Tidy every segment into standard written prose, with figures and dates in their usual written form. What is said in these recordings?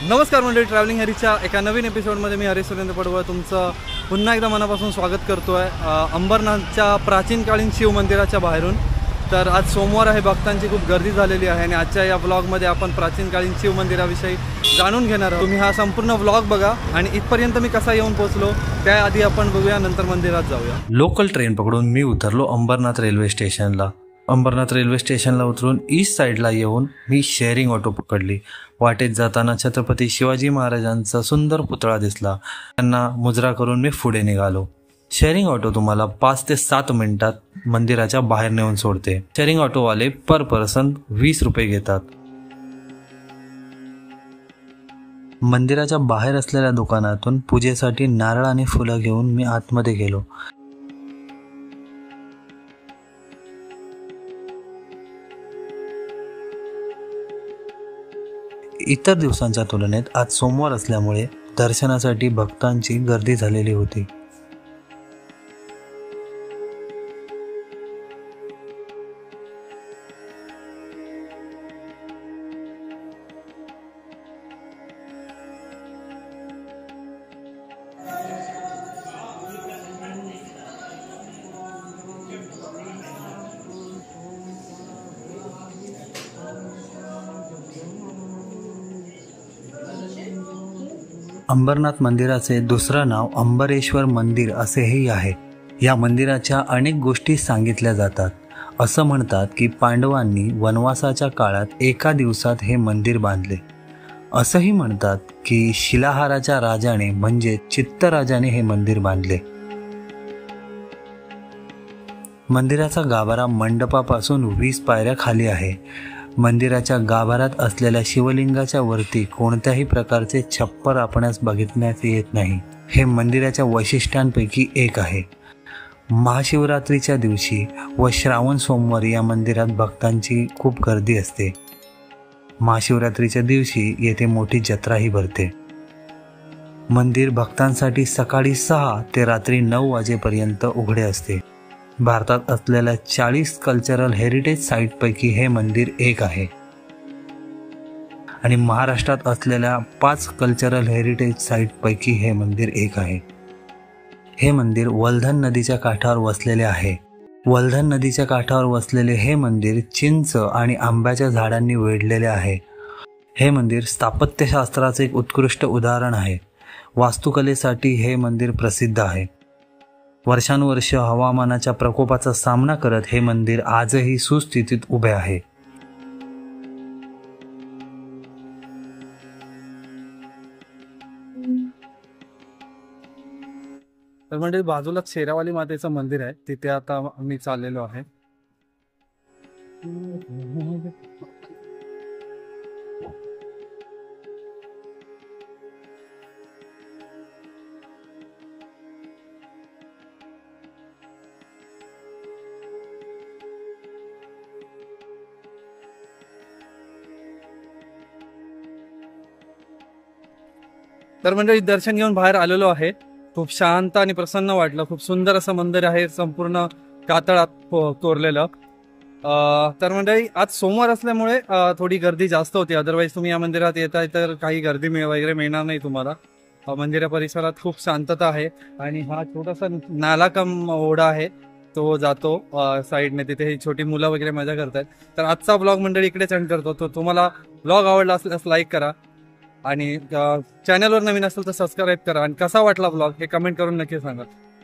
नमस्कार मंडळी, ट्रॅव्हलिंग हरीच्या एका नवीन एपिसोडमध्ये मी हरीश सुरेंद्र पडवळ तुमचं पुन्हा एकदा मनापासून स्वागत करतो आहे अंबरनाथच्या प्राचीन कालीन शिव मंदिराच्या बाहेरून। तर आज सोमवार आहे, भक्तांची खूप गर्दी झालेली आहे आणि आजच्या या व्लॉगमध्ये आपण प्राचीन कालीन शिव मंदिराविषयी जाणून घेणार आहोत। तुम्ही हा संपूर्ण व्लॉग बघा आणि इथपर्यंत मी कसा येऊन पोहोचलो त्याआधी आपण बघूया, नंतर मंदिरात जाऊया। लोकल ट्रेन पकडून मी उतरलो अंबरनाथ रेल्वे स्टेशनला। अंबरनाथ रेल्वे स्टेशनला उतरून ईस्ट साईडला येऊन मी शेअरिंग ऑटो पकडली। वाटेत जाताना छत्रपती शिवाजी महाराजांचा सुंदर पुतळा दिसला, त्यांना मुजरा करून मी पुढे निघालो। शेअरिंग ऑटो तुम्हाला 5 ते 7 मिनिटात मंदिराच्या बाहेर नेऊन सोडते। शेअरिंग ऑटोवाले पर पर्सन 20 रुपये घेतात। मंदिराच्या बाहेर असलेल्या दुकानातून पूजेसाठी नारळ आणि फुलं घेऊन मी आतमध्ये गेलो। इतर दिवसांच्या तुलनेत आज सोमवार असल्यामुळे दर्शनासाठी भक्तांची गर्दी झालेली होती। अंबरनाथ मंदिराचे दुसरे नाव अंबरेश्वर मंदिर असेही आहे। या मंदिराच्या अनेक गोष्टी सांगितल्या जातात। असं म्हणतात की पांडवांनी वनवासाच्या काळात एका दिवसात हे मंदिर बांधले। असंही म्हणतात की शिलाहाराच्या राजाने म्हणजे चित्तराजाने हे मंदिर बांधले। मंदिराचा गाभारा मंडपापासून 20 पायऱ्या खाली आहे। मंदिराच्या गाभाऱ्यात असलेल्या शिवलिंगाच्या वरती कोणत्याही प्रकारचे छप्पर आपणास बघण्यास येत नाही। हे मंदिराच्या वैशिष्ट्यांपैकी एक आहे। महाशिवरात्रीच्या दिवशी व श्रावण सोमवारी या मंदिरात भक्तांची खूप गर्दी असते। महाशिवरात्रीच्या दिवशी येथे मोठी जत्राही भरते। मंदिर भक्तांसाठी सकाळी 6 ते रात्री 9 वाजेपर्यंत उघडे असते। भारतात असलेल्या 40 कल्चरल हेरिटेज साईटपैकी हे मंदिर एक आहे आणि महाराष्ट्रात असलेल्या 5 कल्चरल हेरिटेज साईटपैकी हे मंदिर एक आहे। हे मंदिर वल्धन नदीच्या काठावर वसलेले आहे। वल्धन नदीच्या काठावर वसलेले हे मंदिर चिंच आणि आंब्याच्या झाडांनी वेढलेले आहे। हे मंदिर स्थापत्यशास्त्राचे एक उत्कृष्ट उदाहरण आहे। वास्तुकलेसाठी हे मंदिर प्रसिद्ध आहे। वर्षानुवर्ष हवामानाच्या प्रकोपाचा सामना करत हे मंदिर आजही सुस्थितीत उभे आहे। तर म्हणजे बाजूला शेरावाली मातेचं मंदिर आहे, तिथे आता मी चाललेलो आहे। तर म्हणजे दर्शन घेऊन बाहेर आलेलो आहे। खूप शांत आणि प्रसन्न वाटलं। खूप सुंदर असं मंदिर आहे, संपूर्ण कातळात कोरलेलं। तर म्हणजे आज सोमवार असल्यामुळे थोडी गर्दी जास्त होती। अदरवाईज तुम्ही या मंदिरात येताय तर काही गर्दी वगैरे मिळणार नाही तुम्हाला। मंदिरा परिसरात खूप शांतता आहे आणि हा छोटासा नाला कम ओढा आहे, तो जातो साईडने। तिथे छोटी मुलं वगैरे मजा करतात। तर आजचा ब्लॉग मंडळी इकडेच एंड करतो। तो तुम्हाला ब्लॉग आवडला असल्यास लाईक करा आणि चॅनलवर नवीन असेल तर सबस्क्राईब करा आणि कसा वाटला ब्लॉग हे कमेंट करून नक्की सांगा।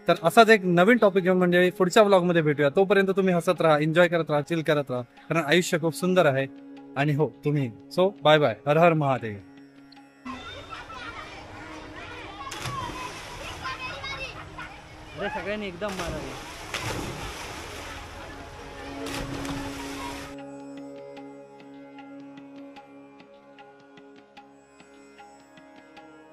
तर असाच एक नवीन टॉपिक घेऊन म्हणजे पुढच्या ब्लॉगमध्ये भेटूया। तोपर्यंत तुम्ही हसत राहा, एन्जॉय करत राहा, चिल करत राहा, कारण आयुष्य खूप सुंदर आहे आणि हो तुम्ही। सो बाय बाय, हर हर महादेव। सगळ्यांनी एकदम मारावे।